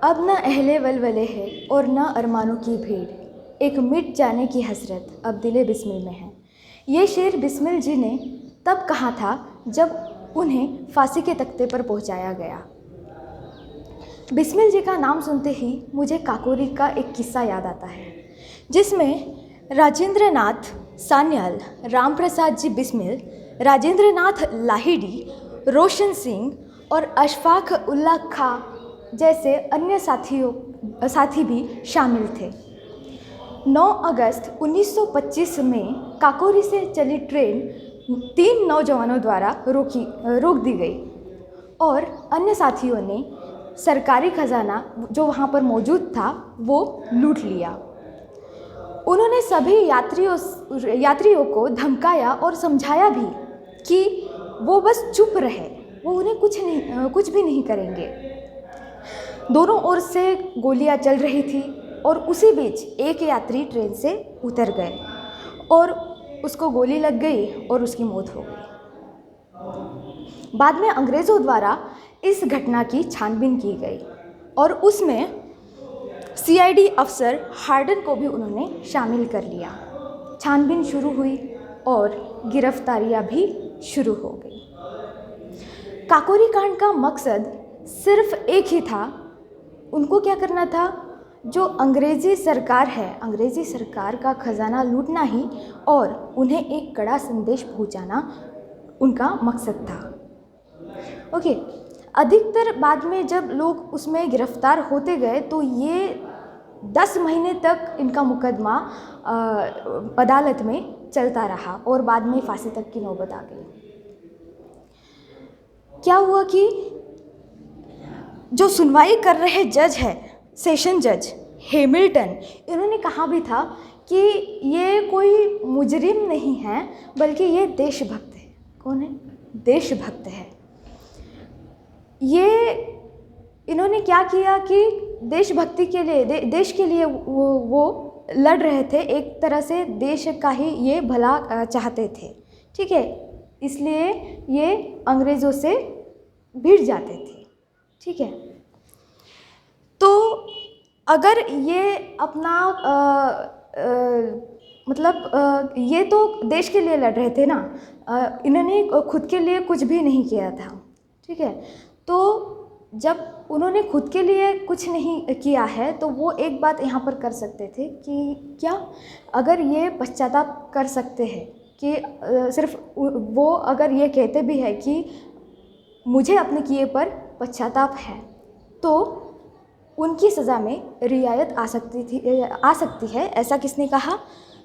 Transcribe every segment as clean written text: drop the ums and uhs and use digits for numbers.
अब न अहले वलवले है और न अरमानों की भीड़, एक मिट जाने की हसरत अब दिले बिस्मिल में है। ये शेर बिस्मिल जी ने तब कहा था जब उन्हें फांसी के तख्ते पर पहुंचाया गया। बिस्मिल जी का नाम सुनते ही मुझे काकोरी का एक किस्सा याद आता है, जिसमें राजेंद्र नाथ सान्याल, राम प्रसाद जी बिस्मिल, राजेंद्र नाथ लाहिड़ी, रोशन सिंह और अशफाक उल्लाह खां जैसे अन्य साथी भी शामिल थे। 9 अगस्त 1925 में काकोरी से चली ट्रेन 3 नौजवानों द्वारा रोक दी गई और अन्य साथियों ने सरकारी खजाना जो वहाँ पर मौजूद था वो लूट लिया। उन्होंने सभी यात्रियों को धमकाया और समझाया भी कि वो बस चुप रहे, वो उन्हें कुछ भी नहीं करेंगे। दोनों ओर से गोलियां चल रही थी और उसी बीच एक यात्री ट्रेन से उतर गए और उसको गोली लग गई और उसकी मौत हो गई। बाद में अंग्रेज़ों द्वारा इस घटना की छानबीन की गई और उसमें सीआईडी अफसर हार्डन को भी उन्होंने शामिल कर लिया। छानबीन शुरू हुई और गिरफ्तारियां भी शुरू हो गई। काकोरी कांड का मकसद सिर्फ एक ही था, उनको क्या करना था, जो अंग्रेज़ी सरकार है, अंग्रेज़ी सरकार का खजाना लूटना ही और उन्हें एक कड़ा संदेश पहुंचाना उनका मकसद था। ओके, अधिकतर बाद में जब लोग उसमें गिरफ्तार होते गए तो ये 10 महीने तक इनका मुकदमा अदालत में चलता रहा और बाद में फांसी तक की नौबत आ गई। क्या हुआ कि जो सुनवाई कर रहे जज है, सेशन जज हैमिल्टन, इन्होंने कहा भी था कि ये कोई मुजरिम नहीं है बल्कि ये देशभक्त है। कौन है? देशभक्त है। ये इन्होंने क्या किया कि देशभक्ति के लिए, देश के लिए वो लड़ रहे थे, एक तरह से देश का ही ये भला चाहते थे, ठीक है, इसलिए ये अंग्रेज़ों से भिड़ जाते थे, ठीक है। तो अगर ये अपना ये तो देश के लिए लड़ रहे थे ना, इन्होंने खुद के लिए कुछ भी नहीं किया था, ठीक है। तो जब उन्होंने खुद के लिए कुछ नहीं किया है तो वो एक बात यहाँ पर कर सकते थे कि क्या, अगर ये पश्चाताप कर सकते हैं कि सिर्फ वो अगर ये कहते भी है कि मुझे अपने किए पर पश्चाताप है, तो उनकी सज़ा में रियायत आ सकती है। ऐसा किसने कहा?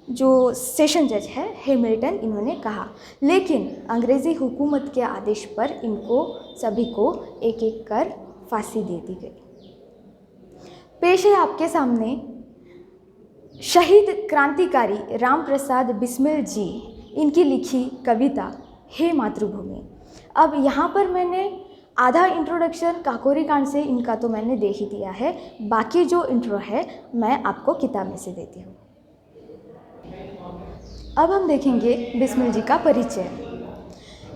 जो सेशन जज है हैमिल्टन, इन्होंने कहा। लेकिन अंग्रेज़ी हुकूमत के आदेश पर इनको सभी को एक एक कर फांसी दे दी गई। पेश है आपके सामने शहीद क्रांतिकारी राम प्रसाद बिस्मिल जी, इनकी लिखी कविता हे मातृभूमि। अब यहाँ पर मैंने आधा इंट्रोडक्शन काकोरी कांड से इनका तो मैंने दे ही दिया है, बाकी जो इंट्रो है मैं आपको किताब में से देती हूँ। अब हम देखेंगे बिस्मिल जी का परिचय।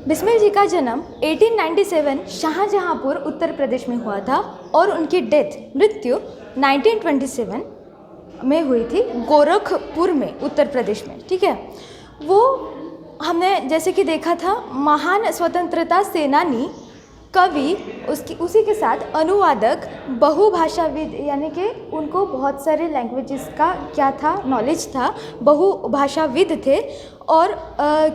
बिस्मिल जी का जन्म 1897 शाहजहांपुर उत्तर प्रदेश में हुआ था और उनकी मृत्यु 1927 में हुई थी गोरखपुर में, उत्तर प्रदेश में, ठीक है। वो हमने जैसे कि देखा था, महान स्वतंत्रता सेनानी, कवि, उसी के साथ अनुवादक, बहुभाषाविद, यानी कि उनको बहुत सारे लैंग्वेजेस का क्या था, नॉलेज था, बहुभाषाविद थे। और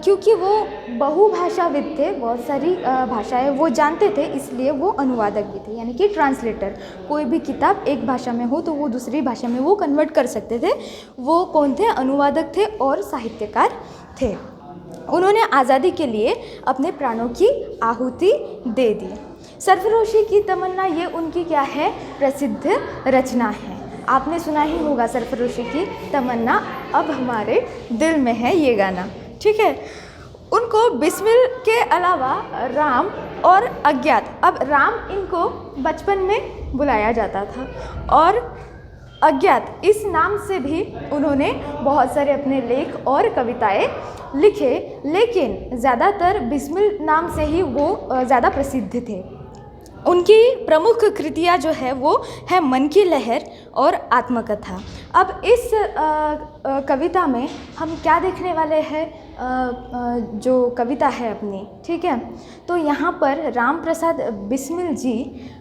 क्योंकि वो बहुभाषाविद थे, बहुत सारी भाषाएं वो जानते थे, इसलिए वो अनुवादक भी थे, यानी कि ट्रांसलेटर। कोई भी किताब एक भाषा में हो तो वो दूसरी भाषा में वो कन्वर्ट कर सकते थे। वो कौन थे? अनुवादक थे और साहित्यकार थे। उन्होंने आज़ादी के लिए अपने प्राणों की आहुति दे दी। सरफरोशी की तमन्ना, ये उनकी क्या है? प्रसिद्ध रचना है। आपने सुना ही होगा सरफरोशी की तमन्ना अब हमारे दिल में है, ये गाना, ठीक है। उनको बिस्मिल के अलावा राम और अज्ञात, अब राम इनको बचपन में बुलाया जाता था और अज्ञात इस नाम से भी उन्होंने बहुत सारे अपने लेख और कविताएं लिखे, लेकिन ज़्यादातर बिस्मिल नाम से ही वो ज़्यादा प्रसिद्ध थे। उनकी प्रमुख कृतियाँ जो है वो है मन की लहर और आत्मकथा। अब इस कविता में हम क्या देखने वाले हैं, जो कविता है अपनी, ठीक है। तो यहाँ पर राम प्रसाद बिस्मिल जी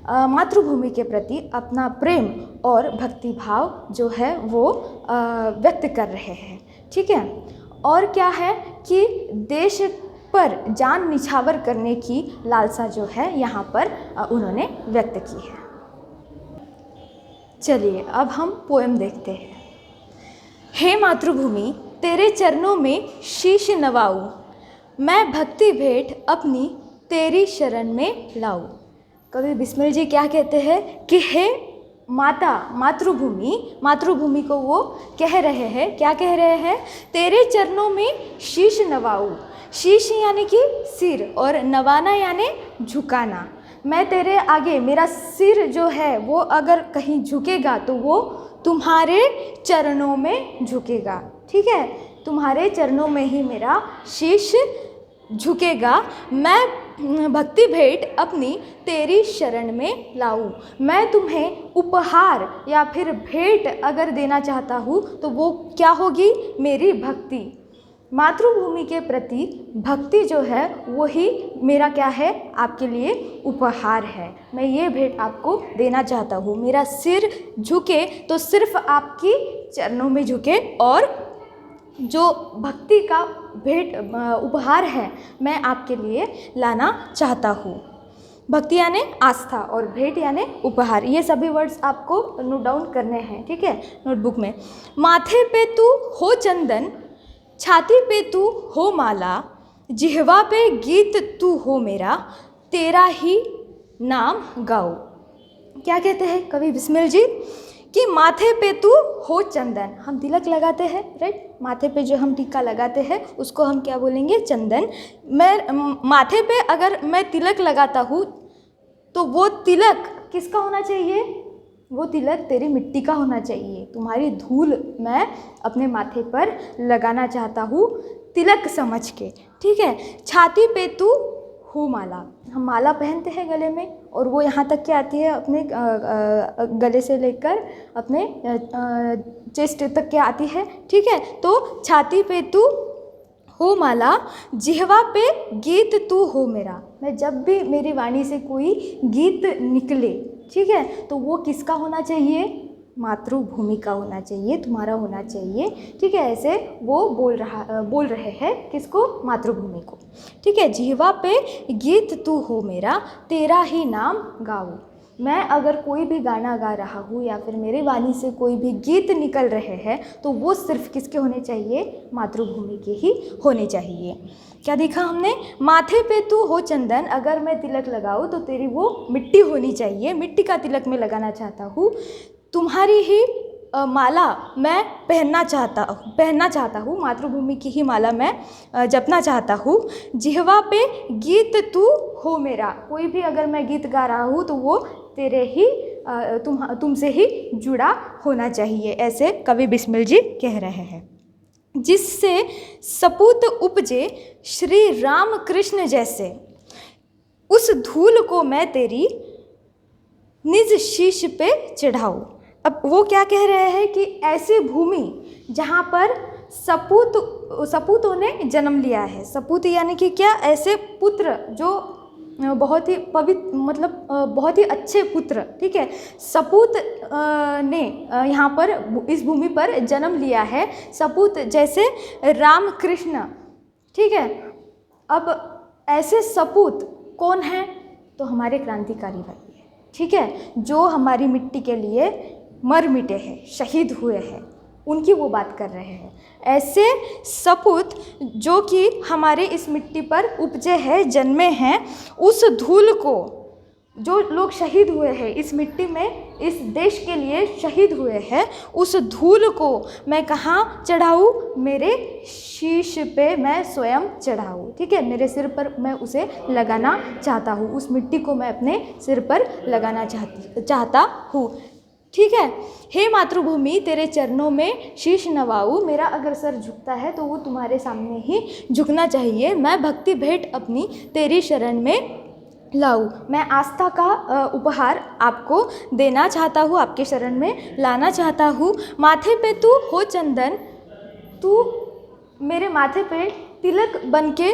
मातृभूमि के प्रति अपना प्रेम और भक्ति भाव जो है वो व्यक्त कर रहे हैं, ठीक है। और क्या है कि देश पर जान निछावर करने की लालसा जो है यहाँ पर उन्होंने व्यक्त की है। चलिए अब हम पोएम देखते हैं। हे मातृभूमि तेरे चरणों में शीश नवाऊं, मैं भक्ति भेंट अपनी तेरी शरण में लाऊं। कवि बिस्मिल जी क्या कहते हैं कि हे माता, मातृभूमि को वो कह रहे हैं, क्या कह रहे हैं, तेरे चरणों में शीश नवाऊं। शीश यानी कि सिर और नवाना यानी झुकाना। मैं तेरे आगे, मेरा सिर जो है वो अगर कहीं झुकेगा तो वो तुम्हारे चरणों में झुकेगा, ठीक है। तुम्हारे चरणों में ही मेरा शीश झुकेगा। मैं भक्ति भेंट अपनी तेरी शरण में लाऊं। मैं तुम्हें उपहार या फिर भेंट अगर देना चाहता हूँ तो वो क्या होगी, मेरी भक्ति। मातृभूमि के प्रति भक्ति जो है वही मेरा क्या है, आपके लिए उपहार है। मैं ये भेंट आपको देना चाहता हूँ। मेरा सिर झुके तो सिर्फ आपकी चरणों में झुके, और जो भक्ति का भेंट उपहार है मैं आपके लिए लाना चाहता हूँ। भक्ति यानी आस्था और भेंट यानी उपहार। ये सभी वर्ड्स आपको नोट डाउन करने हैं, ठीक है, नोटबुक में। माथे पे तू हो चंदन, छाती पे तू हो माला, जिह्वा पे गीत तू हो मेरा, तेरा ही नाम गाओ। क्या कहते हैं कवि बिस्मिल जी कि माथे पे तू हो चंदन। हम तिलक लगाते हैं, राइट, माथे पे जो हम टीका लगाते हैं उसको हम क्या बोलेंगे, चंदन। मैं माथे पे अगर मैं तिलक लगाता हूँ तो वो तिलक किसका होना चाहिए, वो तिलक तेरी मिट्टी का होना चाहिए। तुम्हारी धूल मैं अपने माथे पर लगाना चाहता हूँ तिलक समझ के, ठीक है। छाती पे तू हो माला, हम माला पहनते हैं गले में और वो यहाँ तक क्या आती है, अपने गले से लेकर अपने चेस्ट तक क्या आती है, ठीक है। तो छाती पे तू हो माला, जिह्वा पे गीत तू हो मेरा। मैं जब भी मेरी वाणी से कोई गीत निकले, ठीक है, तो वो किसका होना चाहिए, मातृभूमि का होना चाहिए, तुम्हारा होना चाहिए, ठीक है। ऐसे वो बोल रहे हैं किसको, मातृभूमि को, ठीक है। जिह्वा पे गीत तू हो मेरा, तेरा ही नाम गाऊं। मैं अगर कोई भी गाना गा रहा हूँ या फिर मेरी वाणी से कोई भी गीत निकल रहे हैं तो वो सिर्फ किसके होने चाहिए, मातृभूमि के ही होने चाहिए। क्या देखा हमने, माथे पे तू हो चंदन, अगर मैं तिलक लगाऊँ तो तेरी वो मिट्टी होनी चाहिए, मिट्टी का तिलक मैं लगाना चाहता हूँ। तुम्हारी ही माला मैं पहनना चाहता हूँ, मातृभूमि की ही माला मैं जपना चाहता हूँ। जिह्वा पे गीत तू हो मेरा, कोई भी अगर मैं गीत गा रहा हूँ तो वो तेरे ही तुमसे ही जुड़ा होना चाहिए, ऐसे कवि बिस्मिल जी कह रहे हैं। जिससे सपूत उपजे श्री राम कृष्ण जैसे, उस धूल को मैं तेरी निज शीश पे चढ़ाऊं। अब वो क्या कह रहे हैं कि ऐसी भूमि जहाँ पर सपूतों ने जन्म लिया है। सपूत यानी कि क्या, ऐसे पुत्र जो बहुत ही पवित्र, मतलब बहुत ही अच्छे पुत्र, ठीक है। सपूत ने यहाँ पर इस भूमि पर जन्म लिया है, सपूत जैसे राम कृष्ण, ठीक है। अब ऐसे सपूत कौन हैं, तो हमारे क्रांतिकारी भाई हैं, ठीक है, जो हमारी मिट्टी के लिए मर मिटे हैं, शहीद हुए हैं, उनकी वो बात कर रहे हैं। ऐसे सपूत जो कि हमारे इस मिट्टी पर उपजे हैं, जन्मे हैं, उस धूल को, जो लोग शहीद हुए हैं इस मिट्टी में, इस देश के लिए शहीद हुए हैं, उस धूल को मैं कहाँ चढ़ाऊँ, मेरे शीश पे मैं स्वयं चढ़ाऊँ, ठीक है। मेरे सिर पर मैं उसे लगाना चाहता हूँ, उस मिट्टी को मैं अपने सिर पर लगाना चाहता हूँ, ठीक है। हे मातृभूमि तेरे चरणों में शीश नवाऊं, मेरा अगर सर झुकता है तो वो तुम्हारे सामने ही झुकना चाहिए। मैं भक्ति भेंट अपनी तेरी शरण में लाऊं। मैं आस्था का उपहार आपको देना चाहता हूँ, आपके शरण में लाना चाहता हूँ। माथे पे तू हो चंदन, तू मेरे माथे पे तिलक बन के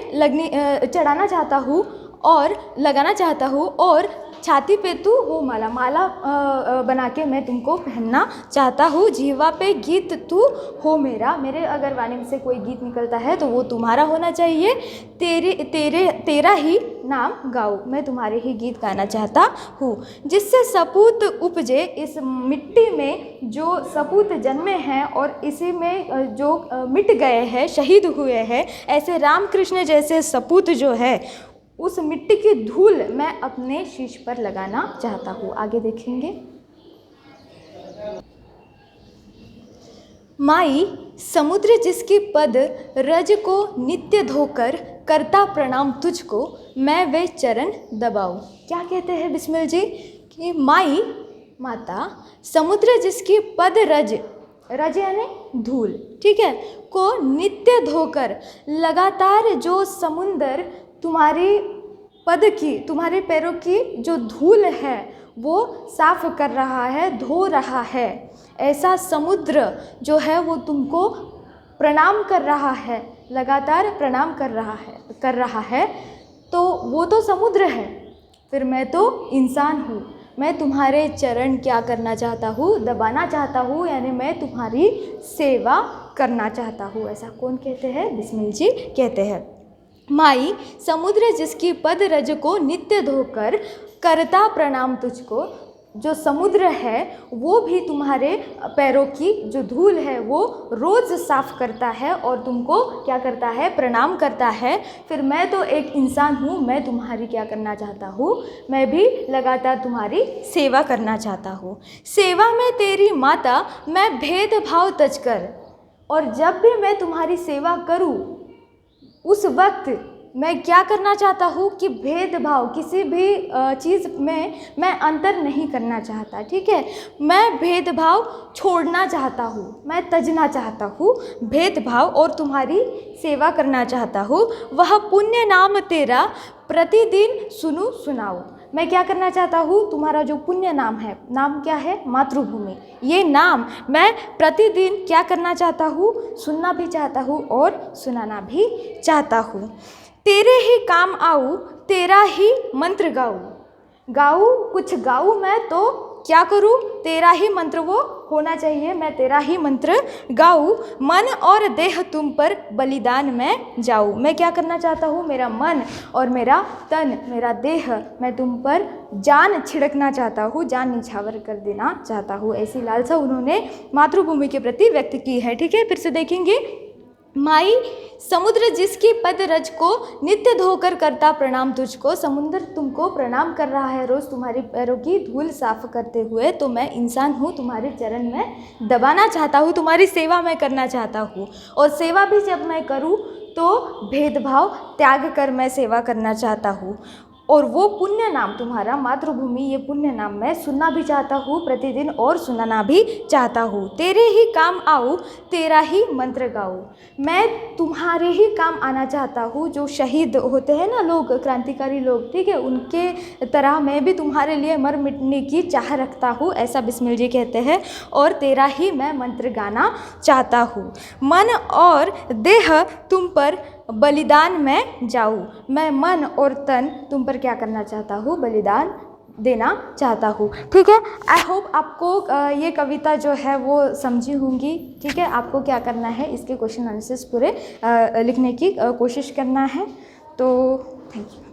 चढ़ाना चाहता हूँ और लगाना चाहता हूँ, और छाती पे तू हो माला, माला बना के मैं तुमको पहनना चाहता हूँ। जीवा पे गीत तू हो मेरा, मेरे अगर वाणी से कोई गीत निकलता है तो वो तुम्हारा होना चाहिए। तेरा ही नाम गाऊं, मैं तुम्हारे ही गीत गाना चाहता हूँ। जिससे सपूत उपजे, इस मिट्टी में जो सपूत जन्मे हैं और इसी में जो मिट गए हैं, शहीद हुए हैं, ऐसे रामकृष्ण जैसे सपूत जो है, उस मिट्टी की धूल मैं अपने शीश पर लगाना चाहता हूँ। आगे देखेंगे। माई समुद्र जिसकी पद रज को नित्य धोकर, करता प्रणाम तुझको मैं वे चरण दबाऊं। क्या कहते हैं बिस्मिल जी कि माई माता समुद्र जिसकी पद रज, रज यानी धूल, ठीक है, को नित्य धोकर, लगातार जो समुंदर तुम्हारी पद की, तुम्हारे पैरों की जो धूल है वो साफ कर रहा है, धो रहा है, ऐसा समुद्र जो है वो तुमको प्रणाम कर रहा है, लगातार प्रणाम कर रहा है। तो वो तो समुद्र है, फिर मैं तो इंसान हूँ। मैं तुम्हारे चरण क्या करना चाहता हूँ, दबाना चाहता हूँ, यानी मैं तुम्हारी सेवा करना चाहता हूँ। ऐसा कौन कहते हैं? बिस्मिल जी कहते हैं। माई समुद्र जिसकी पद रज को नित्य धोकर, करता प्रणाम तुझको, जो समुद्र है वो भी तुम्हारे पैरों की जो धूल है वो रोज़ साफ करता है और तुमको क्या करता है? प्रणाम करता है। फिर मैं तो एक इंसान हूँ, मैं तुम्हारी क्या करना चाहता हूँ? मैं भी लगातार तुम्हारी सेवा करना चाहता हूँ। सेवा में तेरी माता मैं भेदभाव तज कर, और जब भी मैं तुम्हारी सेवा करूँ उस वक्त मैं क्या करना चाहता हूँ कि भेदभाव, किसी भी चीज़ में मैं अंतर नहीं करना चाहता, ठीक है। मैं भेदभाव छोड़ना चाहता हूँ, मैं तजना चाहता हूँ भेदभाव, और तुम्हारी सेवा करना चाहता हूँ। वह पुण्य नाम तेरा प्रतिदिन सुनूं सुनाऊं। मैं क्या करना चाहता हूँ? तुम्हारा जो पुण्य नाम है, नाम क्या है? मातृभूमि। ये नाम मैं प्रतिदिन क्या करना चाहता हूँ? सुनना भी चाहता हूँ और सुनाना भी चाहता हूँ। तेरे ही काम आऊँ, तेरा ही मंत्र गाऊँ, कुछ गाऊँ मैं तो क्या करूँ? तेरा ही मंत्र वो होना चाहिए, मैं तेरा ही मंत्र गाऊँ। मन और देह तुम पर बलिदान में जाऊँ। मैं क्या करना चाहता हूँ? मेरा मन और मेरा तन, मेरा देह, मैं तुम पर जान छिड़कना चाहता हूँ, जान निछावर कर देना चाहता हूँ। ऐसी लालसा उन्होंने मातृभूमि के प्रति व्यक्त की है, ठीक है। फिर से देखेंगे। माई समुद्र जिसकी पद रज को नित्य धोकर, करता प्रणाम तुझको। समुद्र तुमको प्रणाम कर रहा है रोज़ तुम्हारी पैरों की धूल साफ करते हुए। तो मैं इंसान हूँ, तुम्हारे चरण में दबाना चाहता हूँ, तुम्हारी सेवा मैं करना चाहता हूँ। और सेवा भी जब मैं करूँ तो भेदभाव त्याग कर मैं सेवा करना चाहता हूँ। और वो पुण्य नाम तुम्हारा मातृभूमि, ये पुण्य नाम मैं सुनना भी चाहता हूँ प्रतिदिन और सुनाना भी चाहता हूँ। तेरे ही काम आऊँ, तेरा ही मंत्र गाऊँ। मैं तुम्हारे ही काम आना चाहता हूँ। जो शहीद होते हैं ना लोग, क्रांतिकारी लोग, ठीक है, उनके तरह मैं भी तुम्हारे लिए मर मिटने की चाह रखता हूँ, ऐसा बिस्मिल जी कहते हैं। और तेरा ही मैं मंत्र गाना चाहता हूँ। मन और देह तुम पर बलिदान में जाऊँ। मैं मन और तन तुम पर क्या करना चाहता हूँ? बलिदान देना चाहता हूँ, ठीक है। आई होप आपको ये कविता जो है वो समझी होंगी, ठीक है। आपको क्या करना है? इसके क्वेश्चन आंसर्स पूरे लिखने की कोशिश करना है। तो थैंक यू।